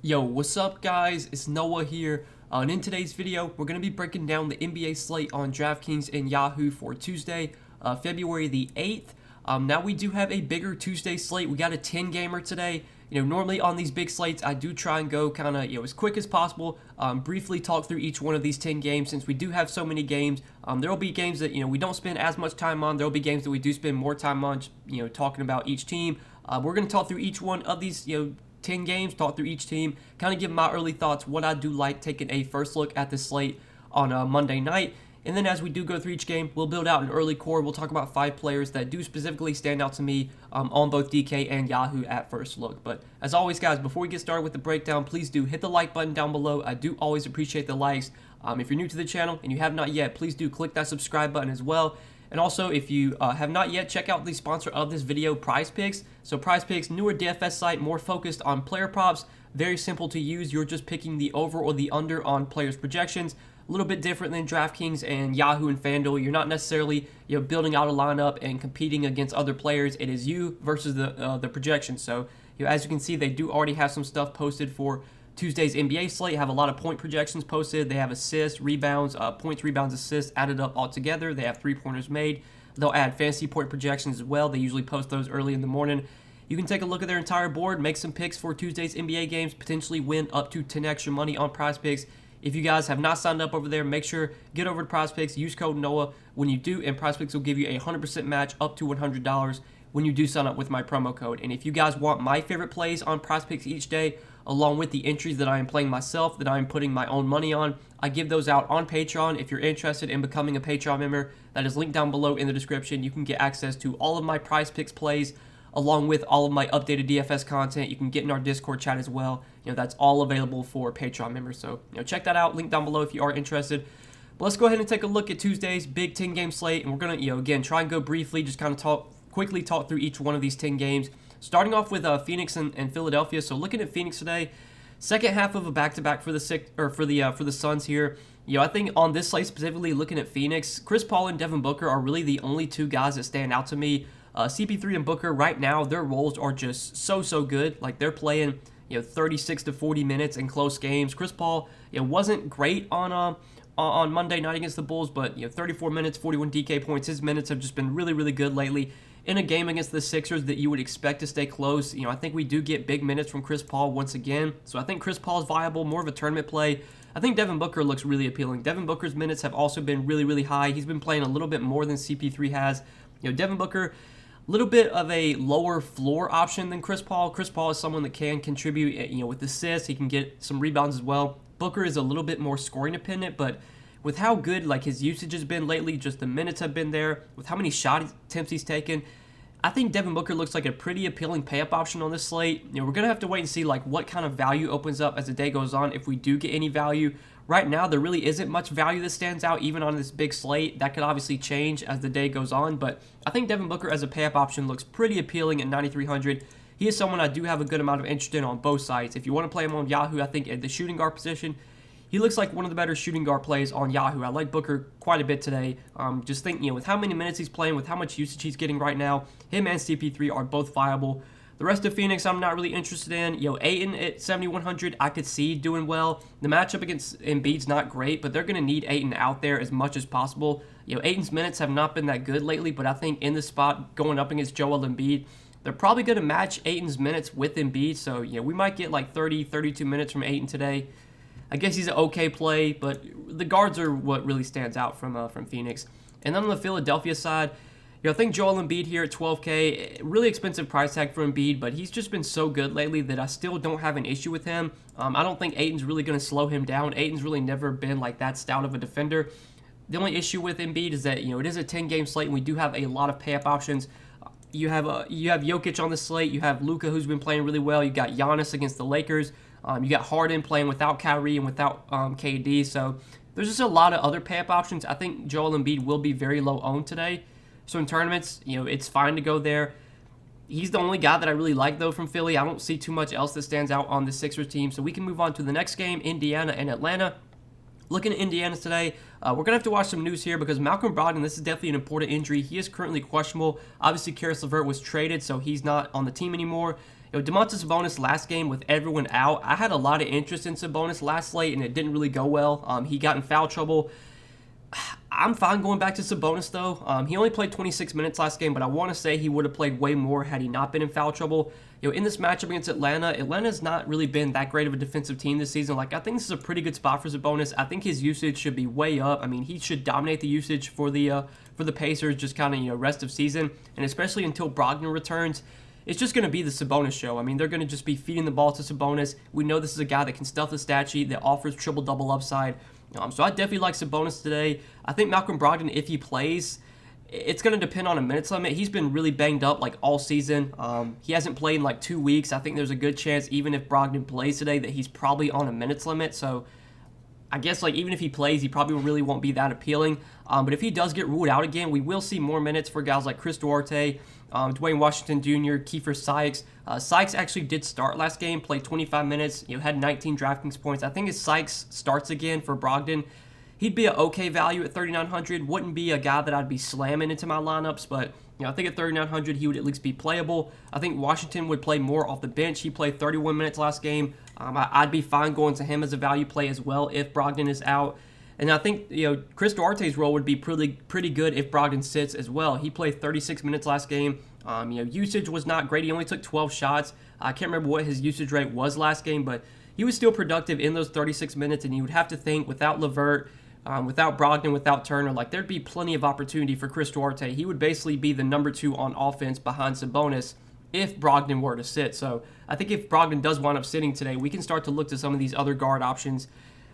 Yo, what's up guys? It's Noah here, and in today's video, we're going to be breaking down the NBA slate on Draftkings and Yahoo for Tuesday, February the 8th. Now we do have a bigger Tuesday slate. We got a 10-gamer today. Normally on these big slates, I do try and go kind of, as quick as possible, briefly talk through each one of these 10 games since we do have so many games. There will be games that, we don't spend as much time on. There will be games that we do spend more time on, talking about each team. We're going to talk through each one of these, 10 games, talk through each team, kind of give my early thoughts, what I do like taking a first look at the slate on a Monday night. And then as we do go through each game, we'll build out an early core. We'll talk about 5 players that do specifically stand out to me on both DK and Yahoo at first look. But as always, guys, before we get started with the breakdown, please do hit the like button down below. I do always appreciate the likes. If you're new to the channel and you have not yet, please do click that subscribe button as well. And also, if you have not yet, check out the sponsor of this video, PrizePicks. So PrizePicks, newer DFS site, more focused on player props, very simple to use. You're just picking the over or the under on players' projections. A little bit different than DraftKings and Yahoo and FanDuel. You're not necessarily building out a lineup and competing against other players. It is you versus the projections. So as you can see, they do already have some stuff posted for Tuesday's NBA slate. Have a lot of point projections posted. They have assists, rebounds, points, rebounds, assists added up all together. They have 3-pointers made. They'll add fantasy point projections as well. They usually post those early in the morning. You can take a look at their entire board, make some picks for Tuesday's NBA games, potentially win up to 10 extra money on PrizePicks. If you guys have not signed up over there, make sure get over to PrizePicks, use code NOAH when you do, and PrizePicks will give you a 100% match up to $100 when you do sign up with my promo code. And if you guys want my favorite plays on PrizePicks each day, along with the entries that I am playing myself, that I am putting my own money on, I give those out on Patreon. If you're interested in becoming a Patreon member, that is linked down below in the description. You can get access to all of my PrizePicks plays, along with all of my updated DFS content. You can get in our Discord chat as well. That's all available for Patreon members. So, check that out. Link down below if you are interested. But let's go ahead and take a look at Tuesday's big 10-game slate. And we're going to, again, try and go briefly, just kind of quickly talk through each one of these 10 games. Starting off with Phoenix and Philadelphia. So looking at Phoenix today, second half of a back-to-back for the Suns here. I think on this slate specifically, looking at Phoenix, Chris Paul and Devin Booker are really the only two guys that stand out to me. CP3 and Booker right now, their roles are just so good. Like they're playing 36 to 40 minutes in close games. Chris Paul wasn't great on Monday night against the Bulls, but 34 minutes, 41 DK points. His minutes have just been really good lately. In a game against the Sixers that you would expect to stay close, I think we do get big minutes from Chris Paul once again. So I think Chris Paul is viable, more of a tournament play. I think Devin Booker looks really appealing. Devin Booker's minutes have also been really high. He's been playing a little bit more than CP3 has. Devin Booker, a little bit of a lower floor option than Chris Paul. Chris Paul is someone that can contribute, with assists. He can get some rebounds as well. Booker is a little bit more scoring dependent, but with how good his usage has been lately, just the minutes have been there, with how many shot attempts he's taken, I think Devin Booker looks like a pretty appealing pay-up option on this slate. We're going to have to wait and see what kind of value opens up as the day goes on, if we do get any value. Right now, there really isn't much value that stands out, even on this big slate. That could obviously change as the day goes on, but I think Devin Booker as a pay-up option looks pretty appealing at 9,300. He is someone I do have a good amount of interest in on both sides. If you want to play him on Yahoo, I think at the shooting guard position, he looks like one of the better shooting guard plays on Yahoo. I like Booker quite a bit today. Just think, with how many minutes he's playing, with how much usage he's getting right now, him and CP3 are both viable. The rest of Phoenix, I'm not really interested in. Ayton at 7,100, I could see doing well. The matchup against Embiid's not great, but they're going to need Ayton out there as much as possible. Ayton's minutes have not been that good lately, but I think in the spot going up against Joel Embiid, they're probably going to match Ayton's minutes with Embiid. So, we might get 30, 32 minutes from Ayton today. I guess he's an okay play, but the guards are what really stands out from Phoenix. And then on the Philadelphia side, I think Joel Embiid here at 12K, really expensive price tag for Embiid, but he's just been so good lately that I still don't have an issue with him. I don't think Ayton's really going to slow him down. Ayton's really never been that stout of a defender. The only issue with Embiid is that, it is a 10-game slate, and we do have a lot of pay-up options. You have Jokic on the slate. You have Luka, who's been playing really well. You got Giannis against the Lakers. You got Harden playing without Kyrie and without KD. So there's just a lot of other pay-up options. I think Joel Embiid will be very low owned today. So in tournaments, it's fine to go there. He's the only guy that I really like, though, from Philly. I don't see too much else that stands out on the Sixers team. So we can move on to the next game, Indiana and Atlanta. Looking at Indiana today, we're going to have to watch some news here because Malcolm Brogdon, this is definitely an important injury. He is currently questionable. Obviously, Karis LeVert was traded, so he's not on the team anymore. Domantas Sabonis last game with everyone out, I had a lot of interest in Sabonis last slate, and it didn't really go well. He got in foul trouble. I'm fine going back to Sabonis, though. He only played 26 minutes last game, but I want to say he would have played way more had he not been in foul trouble. In this matchup against Atlanta's not really been that great of a defensive team this season. I think this is a pretty good spot for Sabonis. I think his usage should be way up. I mean, he should dominate the usage for the Pacers, just kind of, rest of season, and especially until Brogdon returns. It's just going to be the Sabonis show. I mean, they're going to just be feeding the ball to Sabonis. We know this is a guy that can stuff the stat sheet, that offers triple-double upside. So I definitely like Sabonis today. I think Malcolm Brogdon, if he plays, it's going to depend on a minutes limit. He's been really banged up all season. He hasn't played in 2 weeks. I think there's a good chance, even if Brogdon plays today, that he's probably on a minutes limit. So I guess even if he plays, he probably really won't be that appealing. But if he does get ruled out again, we will see more minutes for guys like Chris Duarte, Dwayne Washington Jr., Kiefer Sykes. Sykes actually did start last game, played 25 minutes, had 19 Draftkings points. I think if Sykes starts again for Brogdon, he'd be an okay value at 3,900. Wouldn't be a guy that I'd be slamming into my lineups, but I think at 3,900 he would at least be playable. I think Washington would play more off the bench. He played 31 minutes last game. I'd be fine going to him as a value play as well if Brogdon is out. And I think Chris Duarte's role would be pretty good if Brogdon sits as well. He played 36 minutes last game. Usage was not great. He only took 12 shots. I can't remember what his usage rate was last game, but he was still productive in those 36 minutes. And you would have to think without LeVert, without Brogdon, without Turner, there'd be plenty of opportunity for Chris Duarte. He would basically be the number 2 on offense behind Sabonis if Brogdon were to sit. So I think if Brogdon does wind up sitting today, we can start to look to some of these other guard options.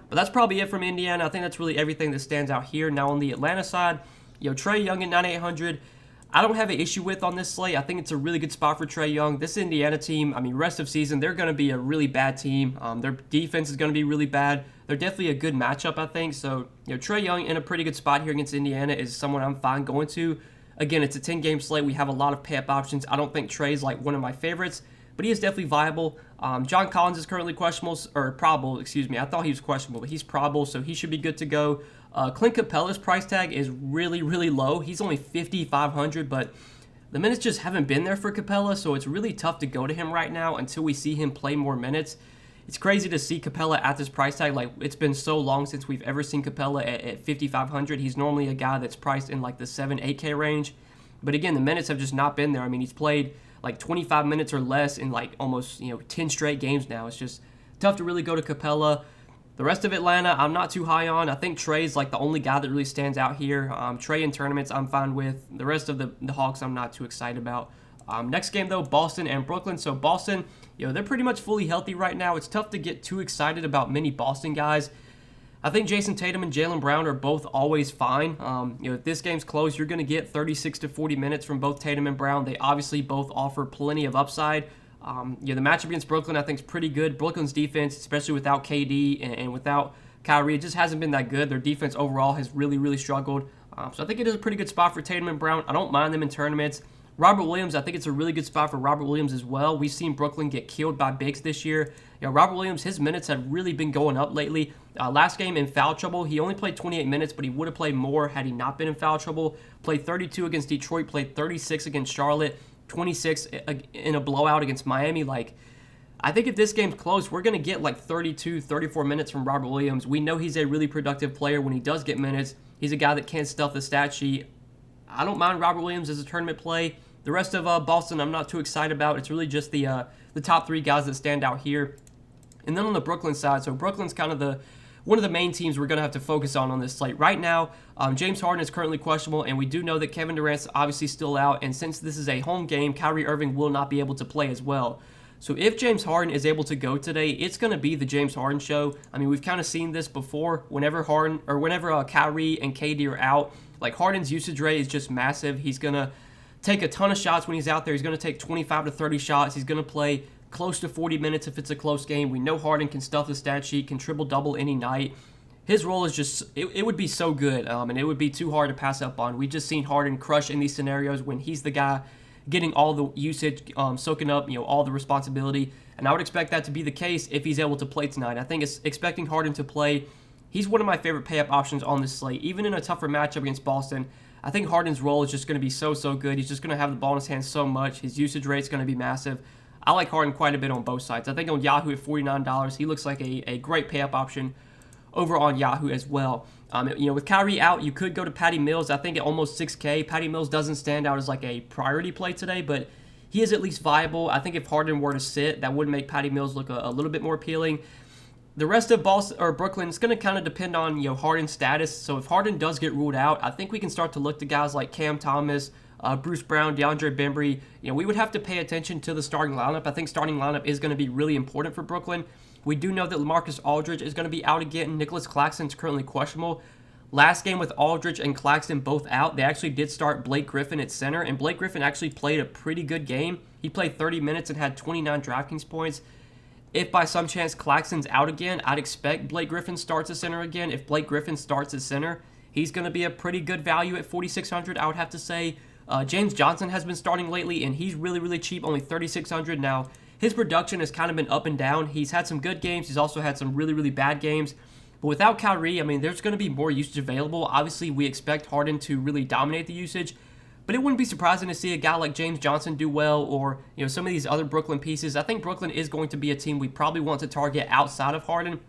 But that's probably it from Indiana. I think that's really everything that stands out here. Now on the Atlanta side, Trae Young at 9,800. I don't have an issue with on this slate. I think it's a really good spot for Trae Young. This Indiana team, rest of season, they're going to be a really bad team. Their defense is going to be really bad. They're definitely a good matchup, I think. So, Trae Young in a pretty good spot here against Indiana is someone I'm fine going to. Again, it's a 10-game slate. We have a lot of pay-up options. I don't think Trae's one of my favorites, but he is definitely viable. John Collins is currently questionable, or probable, excuse me. I thought he was questionable, but he's probable, so he should be good to go. Clint Capella's price tag is really, really low. He's only 5,500, but the minutes just haven't been there for Capella, so it's really tough to go to him right now until we see him play more minutes. It's crazy to see Capella at this price tag. It's been so long since we've ever seen Capella at 5,500. He's normally a guy that's priced in the 7-8K range. But again, the minutes have just not been there. He's played 25 minutes or less in almost 10 straight games now. It's just tough to really go to Capella. The rest of Atlanta, I'm not too high on. I think Trae's the only guy that really stands out here. Trae in tournaments, I'm fine with. The rest of the Hawks, I'm not too excited about. Next game, though, Boston and Brooklyn. So Boston, they're pretty much fully healthy right now. It's tough to get too excited about many Boston guys. I think Jason Tatum and Jaylen Brown are both always fine. If this game's close, you're going to get 36 to 40 minutes from both Tatum and Brown. They obviously both offer plenty of upside. The matchup against Brooklyn, I think, is pretty good. Brooklyn's defense, especially without KD and without Kyrie, it just hasn't been that good. Their defense overall has really, really struggled. So I think it is a pretty good spot for Tatum and Brown. I don't mind them in tournaments. Robert Williams, I think it's a really good spot for Robert Williams as well. We've seen Brooklyn get killed by bigs this year. Robert Williams, his minutes have really been going up lately. Last game in foul trouble, he only played 28 minutes, but he would have played more had he not been in foul trouble. Played 32 against Detroit, played 36 against Charlotte, 26 in a blowout against Miami. I think if this game's close, we're going to get 32, 34 minutes from Robert Williams. We know he's a really productive player when he does get minutes. He's a guy that can't stuff the stat sheet. I don't mind Robert Williams as a tournament play. The rest of Boston, I'm not too excited about. It's really just the top 3 guys that stand out here. And then on the Brooklyn side, so Brooklyn's kind of one of the main teams we're going to have to focus on this slate. Right now, James Harden is currently questionable, and we do know that Kevin Durant's obviously still out. And since this is a home game, Kyrie Irving will not be able to play as well. So if James Harden is able to go today, it's going to be the James Harden show. We've kind of seen this before. Whenever Kyrie and KD are out, Harden's usage rate is just massive. He's going to take a ton of shots when he's out there. He's going to take 25 to 30 shots. He's going to play close to 40 minutes if it's a close game. We know Harden can stuff the stat sheet, can triple-double any night. His role is just, it would be so good, and it would be too hard to pass up on. We've just seen Harden crush in these scenarios when he's the guy getting all the usage, soaking up, all the responsibility. And I would expect that to be the case if he's able to play tonight. I think it's expecting Harden to play. He's one of my favorite pay-up options on this slate. Even in a tougher matchup against Boston, I think Harden's role is just going to be so good. He's just going to have the ball in his hands so much. His usage rate is going to be massive. I like Harden quite a bit on both sides. I think on Yahoo at $49, he looks like a great pay-up option over on Yahoo as well. With Kyrie out, you could go to Patty Mills. I think at almost 6K, Patty Mills doesn't stand out as like a priority play today, but he is at least viable. I think if Harden were to sit, that would make Patty Mills look a little bit more appealing. The rest of Boston or Brooklyn is going to kind of depend on Harden's status. So if Harden does get ruled out, I think we can start to look to guys like Cam Thomas, Bruce Brown, DeAndre Bembry. We would have to pay attention to the starting lineup. I think starting lineup is going to be really important for Brooklyn. We do know that LaMarcus Aldridge is going to be out again. Nicholas Claxton is currently questionable. Last game with Aldridge and Claxton both out, they actually did start Blake Griffin at center, and Blake Griffin actually played a pretty good game. He played 30 minutes and had 29 Draftkings points. If by some chance Claxton's out again, I'd expect Blake Griffin starts at center again. If Blake Griffin starts at center, he's going to be a pretty good value at 4,600, I would have to say. James Johnson has been starting lately, and he's really, really cheap, only 3,600 now. His production has kind of been up and down. He's had some good games. He's also had some really, really bad games. But without Kyrie, there's going to be more usage available. Obviously, we expect Harden to really dominate the usage. But it wouldn't be surprising to see a guy like James Johnson do well, or some of these other Brooklyn pieces. I think Brooklyn is going to be a team we probably want to target outside of Harden,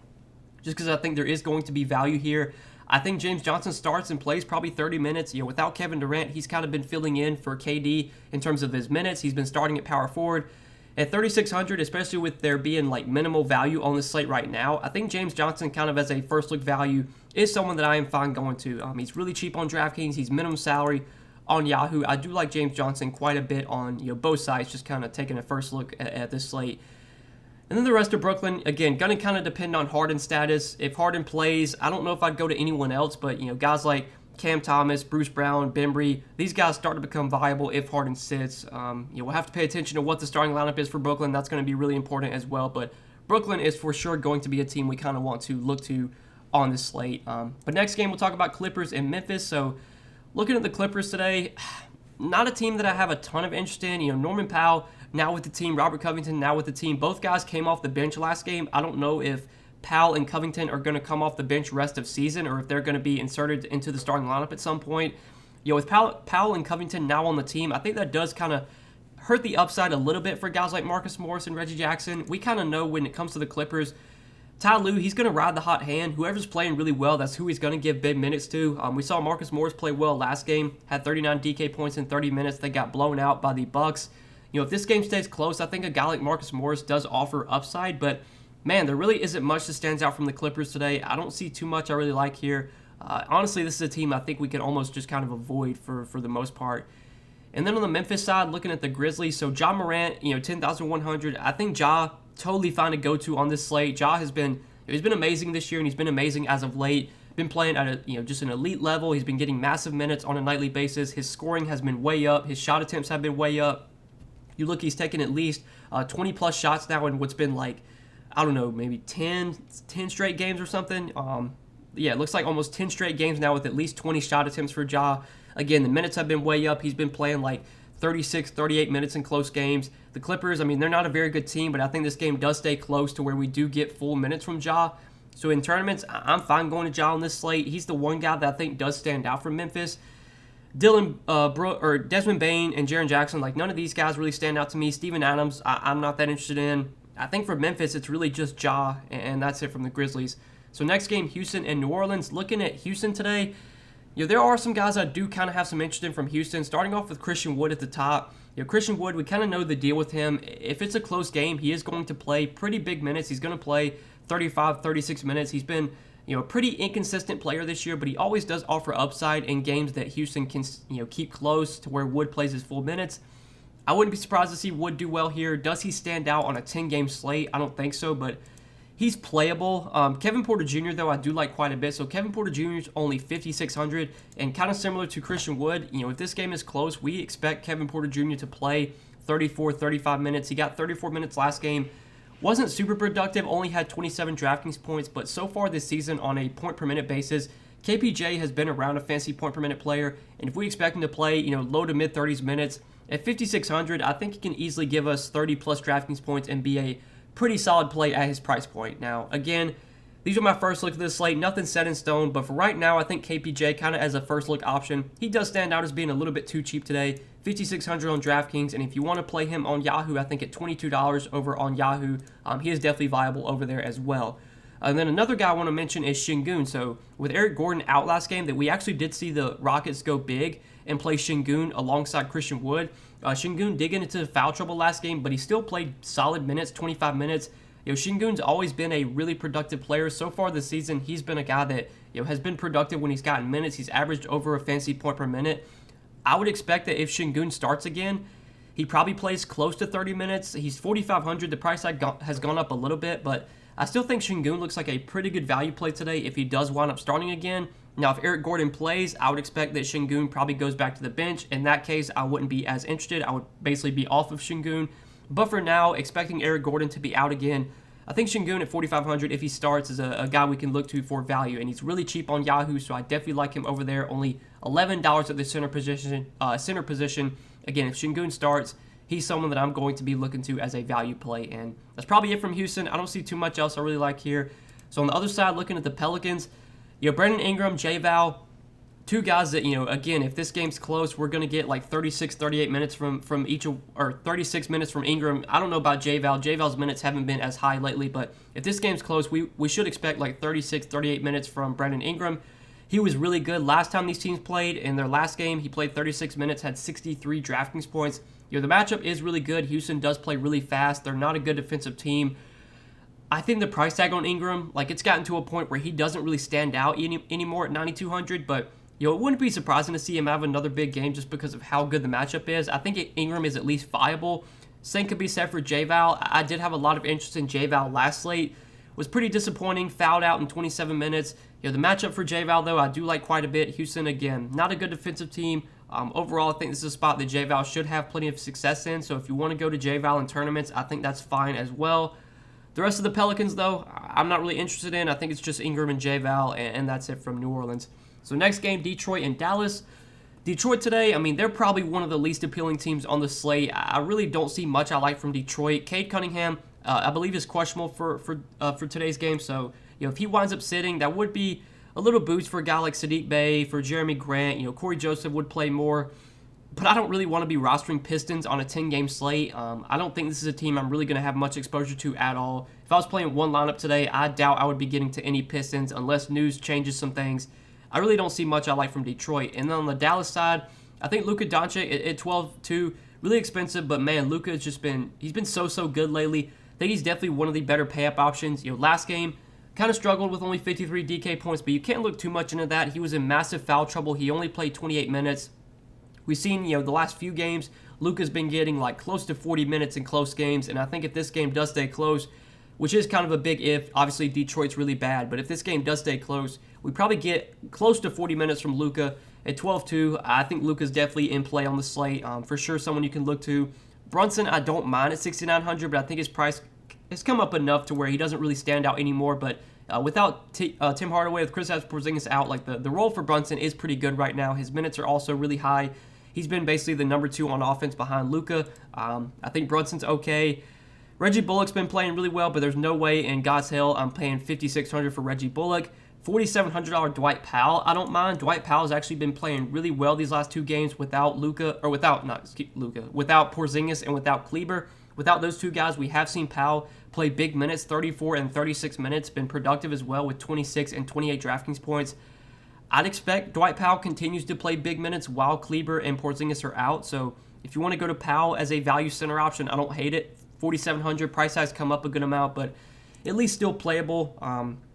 just because I think there is going to be value here. I think James Johnson starts and plays probably 30 minutes. Without Kevin Durant, he's kind of been filling in for KD in terms of his minutes. He's been starting at power forward. At 3,600, especially with there being like minimal value on this slate right now, I think James Johnson kind of as a first look value is someone that I am fine going to. He's really cheap on DraftKings. He's minimum salary on Yahoo. I do like James Johnson quite a bit on both sides, just kind of taking a first look at this slate. And then the rest of Brooklyn, again, going to kind of depend on Harden's status. If Harden plays, I don't know if I'd go to anyone else, but guys like Cam Thomas, Bruce Brown, Bembry, these guys start to become viable if Harden sits. We'll have to pay attention to what the starting lineup is for Brooklyn. That's going to be really important as well. But Brooklyn is for sure going to be a team we kind of want to look to on this slate. But next game, we'll talk about Clippers and Memphis. So looking at the Clippers today, not a team that I have a ton of interest in. Norman Powell now with the team, Robert Covington now with the team. Both guys came off the bench last game. I don't know if Powell and Covington are going to come off the bench rest of season, or if they're going to be inserted into the starting lineup at some point. With Powell and Covington now on the team, I think that does kind of hurt the upside a little bit for guys like Marcus Morris and Reggie Jackson. We kind of know when it comes to the Clippers, Ty Lue, he's going to ride the hot hand. Whoever's playing really well, that's who he's going to give big minutes to. We saw Marcus Morris play well last game, had 39 DK points in 30 minutes. They got blown out by the Bucks. If this game stays close, I think a guy like Marcus Morris does offer upside, but man, there really isn't much that stands out from the Clippers today. I don't see too much I really like here. Honestly, this is a team I think we can almost just kind of avoid for the most part. And then on the Memphis side, looking at the Grizzlies, so Ja Morant, 10,100. I think Ja totally fine to go to on this slate. Ja he's been amazing this year, and he's been amazing as of late. Been playing at just an elite level. He's been getting massive minutes on a nightly basis. His scoring has been way up. His shot attempts have been way up. You look, he's taken at least 20 plus shots now in what's been like, I don't know, maybe 10 straight games or something. It looks like almost 10 straight games now with at least 20 shot attempts for Ja. Again, the minutes have been way up. He's been playing like 36, 38 minutes in close games. The Clippers, they're not a very good team, but I think this game does stay close to where we do get full minutes from Ja. So in tournaments, I'm fine going to Ja on this slate. He's the one guy that I think does stand out for Memphis. Desmond Bane and Jaren Jackson, none of these guys really stand out to me. Steven Adams, I'm not that interested in. I think for Memphis, it's really just Ja, and that's it from the Grizzlies. So next game, Houston and New Orleans. Looking at Houston today, there are some guys I do kind of have some interest in from Houston, starting off with Christian Wood at the top. Christian Wood, we kind of know the deal with him. If it's a close game, he is going to play pretty big minutes. He's going to play 35, 36 minutes. He's been a pretty inconsistent player this year, but he always does offer upside in games that Houston can keep close to where Wood plays his full minutes. I wouldn't be surprised to see Wood do well here. Does he stand out on a 10-game slate? I don't think so, but he's playable. Kevin Porter Jr., though, I do like quite a bit. So Kevin Porter Jr. is only 5,600, and kind of similar to Christian Wood. If this game is close, we expect Kevin Porter Jr. to play 34, 35 minutes. He got 34 minutes last game. Wasn't super productive, only had 27 DraftKings points, but so far this season on a point-per-minute basis, KPJ has been around a fantasy point-per-minute player, and if we expect him to play, low to mid-30s minutes, at 5,600, I think he can easily give us 30-plus DraftKings points and be a pretty solid play at his price point. Now, again, these are my first look at this slate. Nothing set in stone, but for right now, I think KPJ kind of as a first look option. He does stand out as being a little bit too cheap today. $5,600 on DraftKings, and if you want to play him on Yahoo, I think at $22 over on Yahoo, he is definitely viable over there as well. And then another guy I want to mention is Şengün. So with Eric Gordon out last game, that we actually did see the Rockets go big and play Şengün alongside Christian Wood. Şengün did get into foul trouble last game, but he still played solid minutes, 25 minutes. Şengün's always been a really productive player. So far this season, he's been a guy that has been productive when he's gotten minutes. He's averaged over a fantasy point per minute. I would expect that if Şengün starts again, he probably plays close to 30 minutes. He's 4,500. The price has gone up a little bit, but I still think Şengün looks like a pretty good value play today if he does wind up starting again. Now, if Eric Gordon plays, I would expect that Şengün probably goes back to the bench. In that case, I wouldn't be as interested. I would basically be off of Şengün. But for now, expecting Eric Gordon to be out again, I think Şengün at 4,500, if he starts, is a guy we can look to for value. And he's really cheap on Yahoo, so I definitely like him over there. Only $11 at the center position. Again, if Şengün starts, he's someone that I'm going to be looking to as a value play. And that's probably it from Houston. I don't see too much else I really like here. So on the other side, looking at the Pelicans, Brandon Ingram, J-Val, two guys that, again, if this game's close, we're going to get like 36, 38 minutes from each, or 36 minutes from Ingram. I don't know about J-Val. J-Val's minutes haven't been as high lately, but if this game's close, we should expect like 36, 38 minutes from Brandon Ingram. He was really good last time these teams played. In their last game, he played 36 minutes, had 63 DraftKings points. The matchup is really good. Houston does play really fast. They're not a good defensive team. I think the price tag on Ingram, it's gotten to a point where he doesn't really stand out anymore at 9,200, but it wouldn't be surprising to see him have another big game just because of how good the matchup is. I think Ingram is at least viable. Same could be said for J-Val. I did have a lot of interest in J-Val last slate. Was pretty disappointing, fouled out in 27 minutes. The matchup for J-Val, though, I do like quite a bit. Houston, again, not a good defensive team. Overall, I think this is a spot that J-Val should have plenty of success in. So if you want to go to J-Val in tournaments, I think that's fine as well. The rest of the Pelicans, though, I'm not really interested in. I think it's just Ingram and J-Val, and that's it from New Orleans. So next game, Detroit and Dallas. Detroit today, they're probably one of the least appealing teams on the slate. I really don't see much I like from Detroit. Cade Cunningham, I believe, is questionable for today's game. So if he winds up sitting, that would be a little boost for a guy like Sadiq Bey, for Jeremy Grant. Corey Joseph would play more. But I don't really want to be rostering Pistons on a 10-game slate. I don't think this is a team I'm really going to have much exposure to at all. If I was playing one lineup today, I doubt I would be getting to any Pistons unless news changes some things. I really don't see much I like from Detroit. And then on the Dallas side, I think Luka Doncic at 12-2, really expensive, but man, Luka has he's been so good lately. I think he's definitely one of the better pay-up options. Last game, kind of struggled with only 53 DK points, but you can't look too much into that. He was in massive foul trouble. He only played 28 minutes. We've seen, the last few games, Luka's been getting close to 40 minutes in close games, and I think if this game does stay close, which is kind of a big if, obviously Detroit's really bad, but if this game does stay close, we probably get close to 40 minutes from Luka at 12-2. I think Luka's definitely in play on the slate. For sure, someone you can look to. Brunson, I don't mind at 6,900, but I think his price has come up enough to where he doesn't really stand out anymore, but without Tim Hardaway, with Kristaps Porzingis out, the role for Brunson is pretty good right now. His minutes are also really high. He's been basically the number 2 on offense behind Luka. I think Brunson's okay. Reggie Bullock's been playing really well, but there's no way in God's hell I'm paying $5,600 for Reggie Bullock. $4,700 Dwight Powell, I don't mind. Dwight Powell's actually been playing really well these last 2 games without without Porzingis and without Kleber. Without those 2 guys, we have seen Powell play big minutes, 34 and 36 minutes, been productive as well with 26 and 28 DraftKings points. I'd expect Dwight Powell continues to play big minutes while Kleber and Porzingis are out. So if you want to go to Powell as a value center option, I don't hate it. 4,700 price has come up a good amount, but at least still playable.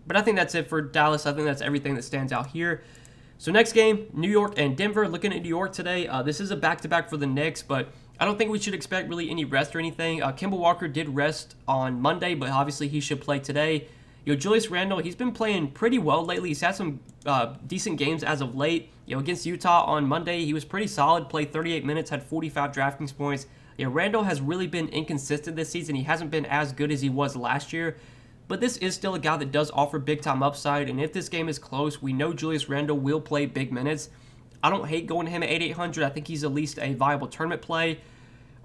But I think that's it for Dallas. I think that's everything that stands out here. So next game, New York and Denver. Looking at New York today, this is a back-to-back for the Knicks, but I don't think we should expect really any rest or anything. Kemba Walker did rest on Monday, but obviously he should play today. Julius Randle, he's been playing pretty well lately. He's had some decent games as of late. Against Utah on Monday, he was pretty solid, played 38 minutes, had 45 DraftKings points. Randle has really been inconsistent this season. He hasn't been as good as he was last year, but this is still a guy that does offer big-time upside, and if this game is close, we know Julius Randle will play big minutes. I don't hate going to him at 8,800. I think he's at least a viable tournament play.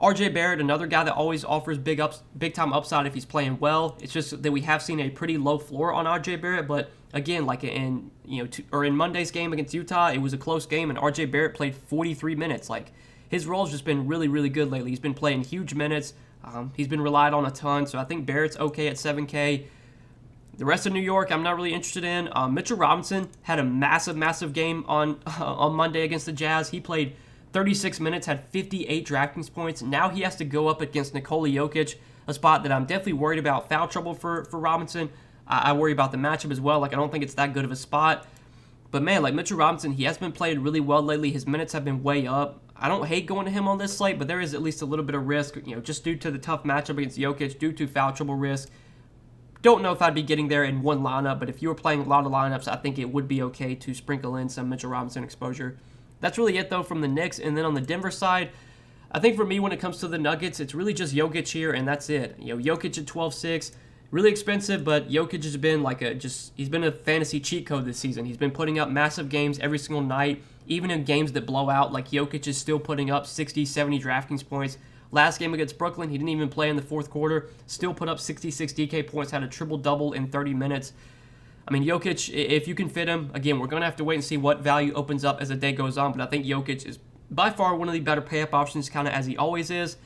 RJ Barrett, another guy that always offers big-time upside if he's playing well. It's just that we have seen a pretty low floor on RJ Barrett, but again, in Monday's game against Utah, it was a close game, and RJ Barrett played 43 minutes. his role's just been really, really good lately. He's been playing huge minutes. He's been relied on a ton, so I think Barrett's okay at 7K. The rest of New York, I'm not really interested in. Mitchell Robinson had a massive, massive game on Monday against the Jazz. He played 36 minutes, had 58 Draftkings points. Now he has to go up against Nikola Jokic, a spot that I'm definitely worried about foul trouble for Robinson. I worry about the matchup as well. Like, I don't think it's that good of a spot. But, man, like, Mitchell Robinson, he has been playing really well lately. His minutes have been way up. I don't hate going to him on this slate, but there is at least a little bit of risk, just due to the tough matchup against Jokic, due to foul trouble risk. Don't know if I'd be getting there in one lineup, but if you were playing a lot of lineups, I think it would be okay to sprinkle in some Mitchell Robinson exposure. That's really it, though, from the Knicks. And then on the Denver side, I think for me, when it comes to the Nuggets, it's really just Jokic here, and that's it. Jokic at 12.6. Really expensive, but Jokic has been he's been a fantasy cheat code this season. He's been putting up massive games every single night, even in games that blow out. Like, Jokic is still putting up 60, 70 Draftkings points. Last game against Brooklyn, he didn't even play in the fourth quarter, still put up 66 DK points, had a triple-double in 30 minutes. I mean, Jokic, if you can fit him, again, we're going to have to wait and see what value opens up as the day goes on, but I think Jokic is by far one of the better pay-up options, kind of as he always is.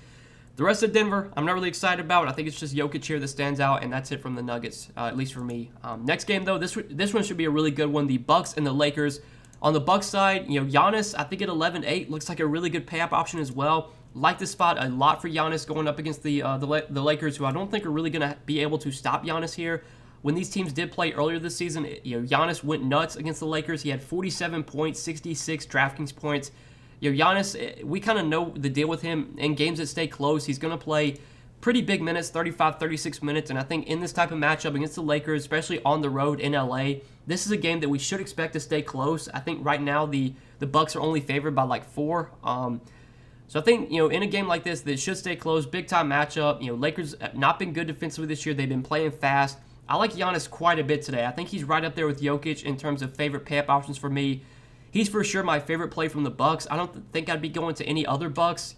The rest of Denver, I'm not really excited about. I think it's just Jokic here that stands out, and that's it from the Nuggets, at least for me. Next game, though, this one should be a really good one. The Bucks and the Lakers. On the Bucks side, Giannis, I think at 11.8 looks like a really good pay-up option as well. Like this spot a lot for Giannis going up against the Lakers, who I don't think are really going to be able to stop Giannis here. When these teams did play earlier this season, Giannis went nuts against the Lakers. He had 47 points, 66 Draftkings points. Giannis, we kind of know the deal with him. In games that stay close, he's going to play pretty big minutes, 35, 36 minutes, and I think in this type of matchup against the Lakers, especially on the road in LA, this is a game that we should expect to stay close. I think right now the Bucks are only favored by like 4. So I think, in a game like this, that should stay close. Big-time matchup. Lakers have not been good defensively this year. They've been playing fast. I like Giannis quite a bit today. I think he's right up there with Jokic in terms of favorite pay-up options for me. He's for sure my favorite play from the Bucks. I don't think I'd be going to any other Bucks.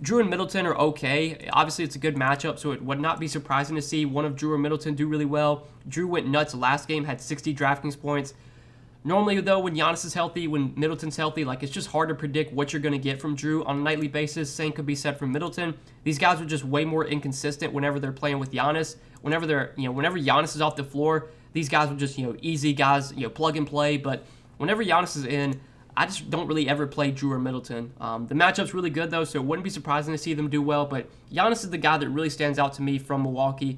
Drew and Middleton are okay. Obviously, it's a good matchup, so it would not be surprising to see one of Drew or Middleton do really well. Drew went nuts last game, had 60 Draftkings points. Normally, though, when Giannis is healthy, when Middleton's healthy, it's just hard to predict what you're going to get from Drew on a nightly basis. Same could be said for Middleton. These guys are just way more inconsistent whenever they're playing with Giannis. Whenever Giannis is off the floor, these guys are just, easy guys, plug and play. But whenever Giannis is in, I just don't really ever play Drew or Middleton. The matchup's really good, though, so it wouldn't be surprising to see them do well. But Giannis is the guy that really stands out to me from Milwaukee.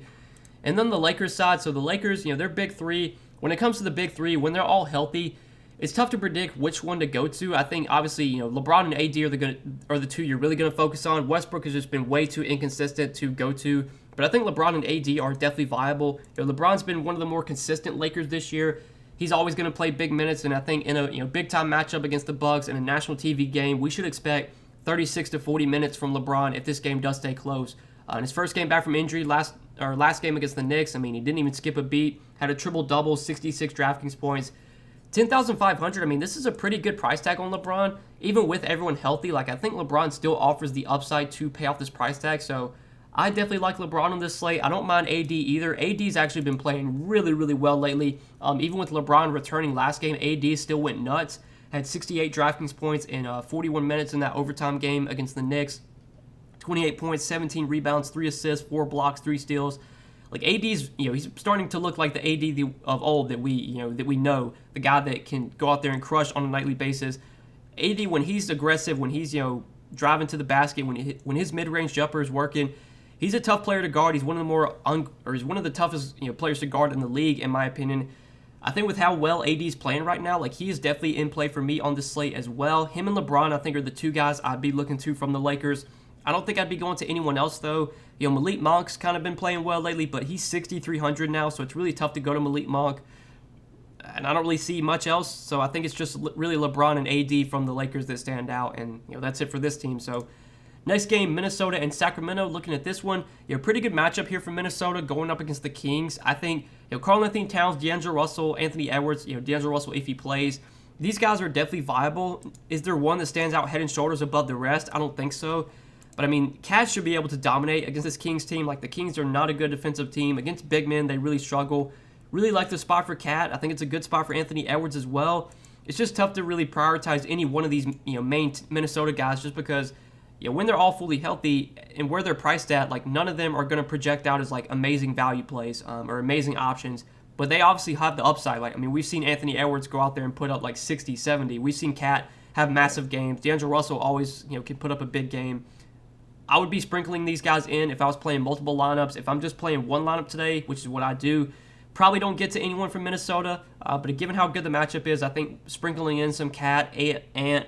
And then the Lakers side, so the Lakers, their big three. When it comes to the big three, when they're all healthy, it's tough to predict which one to go to. I think, obviously, LeBron and AD are the two you're really going to focus on. Westbrook has just been way too inconsistent to go to. But I think LeBron and AD are definitely viable. LeBron's been one of the more consistent Lakers this year. He's always going to play big minutes, and I think in a big-time matchup against the Bucks in a national TV game, we should expect 36 to 40 minutes from LeBron if this game does stay close. In his first game back from injury, last game against the Knicks, he didn't even skip a beat. Had a triple-double, 66 Draftkings points. 10,500, this is a pretty good price tag on LeBron. Even with everyone healthy, I think LeBron still offers the upside to pay off this price tag. So I definitely like LeBron on this slate. I don't mind AD either. AD's actually been playing really, really well lately. Even with LeBron returning last game, AD still went nuts. Had 68 Draftkings points in 41 minutes in that overtime game against the Knicks. 28 points, 17 rebounds, 3 assists, 4 blocks, 3 steals. AD's, he's starting to look like the AD of old that we know, the guy that can go out there and crush on a nightly basis. AD, when he's aggressive, when he's, driving to the basket, when his mid-range jumper is working, he's a tough player to guard. He's one of the he's one of the toughest, players to guard in the league, in my opinion. I think with how well AD's playing right now, he is definitely in play for me on this slate as well. Him and LeBron, I think, are the two guys I'd be looking to from the Lakers. I don't think I'd be going to anyone else, though. Malik Monk's kind of been playing well lately, but he's 6,300 now, so it's really tough to go to Malik Monk. And I don't really see much else, so I think it's just really LeBron and AD from the Lakers that stand out, and that's it for this team. So next game, Minnesota and Sacramento. Looking at this one, pretty good matchup here for Minnesota going up against the Kings. I think Karl-Anthony Towns, D'Angelo Russell, Anthony Edwards, D'Angelo Russell if he plays. These guys are definitely viable. Is there one that stands out head and shoulders above the rest? I don't think so. But, Cat should be able to dominate against this Kings team. The Kings are not a good defensive team. Against big men, they really struggle. Really like the spot for Cat. I think it's a good spot for Anthony Edwards as well. it's just tough to really prioritize any one of these main Minnesota guys just because when they're all fully healthy and where they're priced at, like none of them are going to project out as like amazing value plays or amazing options. But they obviously have the upside. Like, I mean, we've seen Anthony Edwards go out there and put up like 60, 70. We've seen Cat have massive games. D'Angelo Russell always, can put up a big game. I would be sprinkling these guys in if I was playing multiple lineups. If I'm just playing one lineup today, which is what I do, probably don't get to anyone from Minnesota. But given how good the matchup is, I think sprinkling in some Cat, Ant,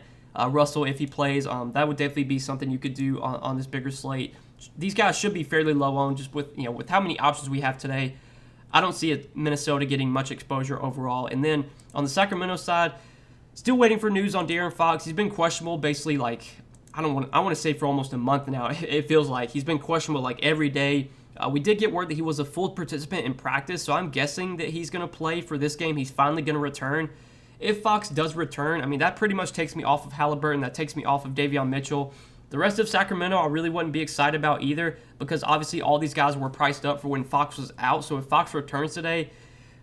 Russell if he plays, that would definitely be something you could do on this bigger slate. These guys should be fairly low on just with with how many options we have today. I don't see Minnesota getting much exposure overall. And then on the Sacramento side, still waiting for news on De'Aaron Fox. He's been questionable basically like, I want to say for almost a month now. It feels like he's been questionable like every day. We did get word that he was a full participant in practice, so I'm guessing that he's going to play for this game. He's finally going to return. If Fox does return, I mean, that pretty much takes me off of Halliburton. That takes me off of Davion Mitchell. The rest of Sacramento, I really wouldn't be excited about either because obviously all these guys were priced up for when Fox was out. So if Fox returns today,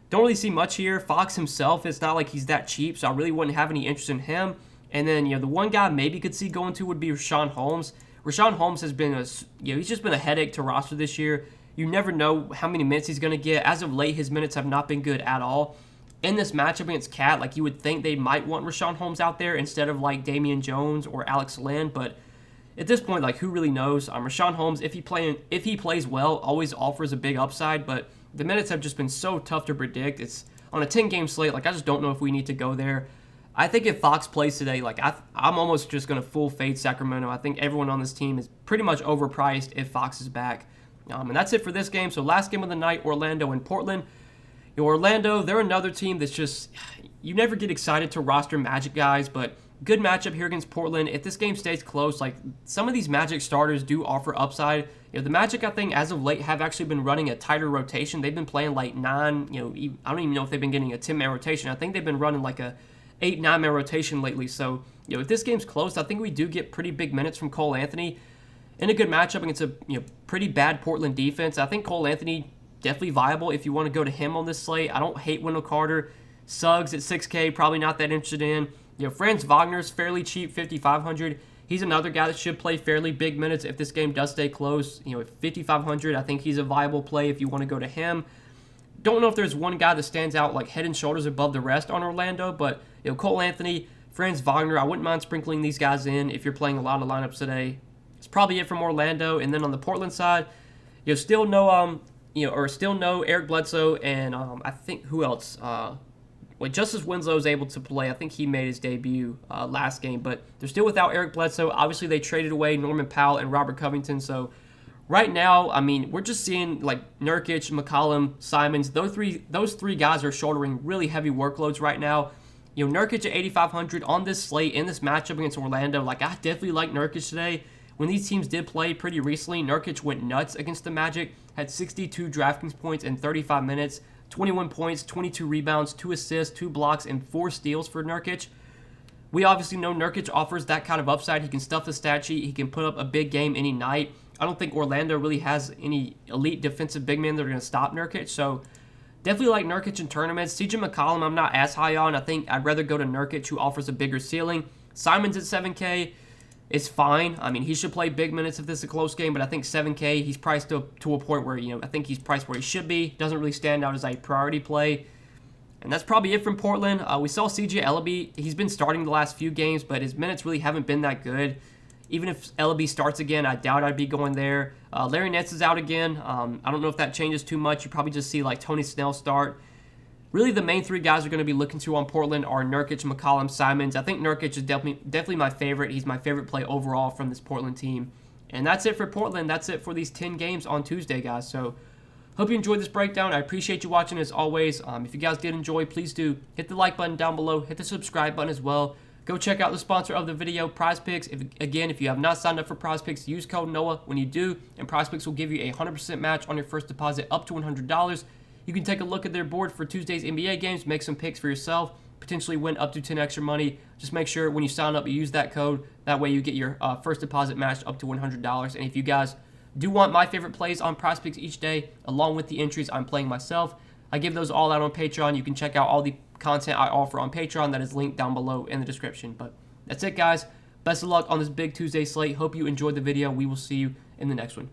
don't really see much here. Fox himself, it's not like he's that cheap, so I really wouldn't have any interest in him. And then, the one guy maybe could see going to would be Richaun Holmes. Richaun Holmes has been he's just been a headache to roster this year. You never know how many minutes he's going to get. As of late, his minutes have not been good at all. In this matchup against Cat, like you would think they might want Richaun Holmes out there instead of like Damian Jones or Alex Len, but at this point, like who really knows? Richaun Holmes, if he plays well, always offers a big upside, but the minutes have just been so tough to predict. It's on a 10-game slate. Like I just don't know if we need to go there. I think if Fox plays today, like I'm almost just going to full fade Sacramento. I think everyone on this team is pretty much overpriced if Fox is back. And that's it for this game. So last game of the night, Orlando and Portland. Orlando, they're another team that's just, you never get excited to roster Magic guys, but good matchup here against Portland. If this game stays close, like some of these Magic starters do offer upside. The Magic, I think, as of late, have actually been running a tighter rotation. They've been playing like 9, I don't even know if they've been getting a 10-man rotation. I think they've been running like a 8, 9-man rotation lately. So, if this game's close, I think we do get pretty big minutes from Cole Anthony in a good matchup against a pretty bad Portland defense. I think Cole Anthony definitely viable if you want to go to him on this slate. I don't hate Wendell Carter. Suggs at 6K, probably not that interested in. Franz Wagner's fairly cheap, 5,500. He's another guy that should play fairly big minutes if this game does stay close. At 5,500, I think he's a viable play if you want to go to him. Don't know if there's one guy that stands out like head and shoulders above the rest on Orlando, but Cole Anthony, Franz Wagner, I wouldn't mind sprinkling these guys in if you're playing a lot of lineups today. It's probably it from Orlando. And then on the Portland side, still no Eric Bledsoe and I think who else? Justice Winslow is able to play. I think he made his debut last game, but they're still without Eric Bledsoe. Obviously, they traded away Norman Powell and Robert Covington. So right now, I mean, we're just seeing like Nurkic, McCollum, Simons. Those three guys are shouldering really heavy workloads right now. Nurkic at 8,500 on this slate in this matchup against Orlando. Like I definitely like Nurkic today. When these teams did play pretty recently, Nurkic went nuts against the Magic. Had 62 Draftkings points in 35 minutes. 21 points, 22 rebounds, 2 assists, 2 blocks, and 4 steals for Nurkic. We obviously know Nurkic offers that kind of upside. He can stuff the stat sheet. He can put up a big game any night. I don't think Orlando really has any elite defensive big men that are going to stop Nurkic. So definitely like Nurkic in tournaments. CJ McCollum I'm not as high on. I think I'd rather go to Nurkic, who offers a bigger ceiling. Simons at 7K. It's fine. I mean, he should play big minutes if this is a close game, but I think 7K, he's priced to a point where, I think he's priced where he should be. Doesn't really stand out as a priority play. And that's probably it from Portland. We saw CJ Ellaby. He's been starting the last few games, but his minutes really haven't been that good. Even if Ellaby starts again, I doubt I'd be going there. Larry Nance is out again. I don't know if that changes too much. You probably just see like Tony Snell start. Really, the main three guys we're going to be looking to on Portland are Nurkic, McCollum, Simons. I think Nurkic is definitely my favorite. He's my favorite play overall from this Portland team. And that's it for Portland. That's it for these 10 games on Tuesday, guys. So, hope you enjoyed this breakdown. I appreciate you watching as always. If you guys did enjoy, please do hit the like button down below. Hit the subscribe button as well. Go check out the sponsor of the video, PrizePicks. If you have not signed up for PrizePicks, use code NOAH when you do. And PrizePicks will give you a 100% match on your first deposit up to $100. You can take a look at their board for Tuesday's NBA games, make some picks for yourself, potentially win up to 10 extra money. Just make sure when you sign up, you use that code. That way you get your first deposit matched up to $100. And if you guys do want my favorite plays on PrizePicks each day, along with the entries I'm playing myself, I give those all out on Patreon. You can check out all the content I offer on Patreon that is linked down below in the description. But that's it, guys. Best of luck on this big Tuesday slate. Hope you enjoyed the video. We will see you in the next one.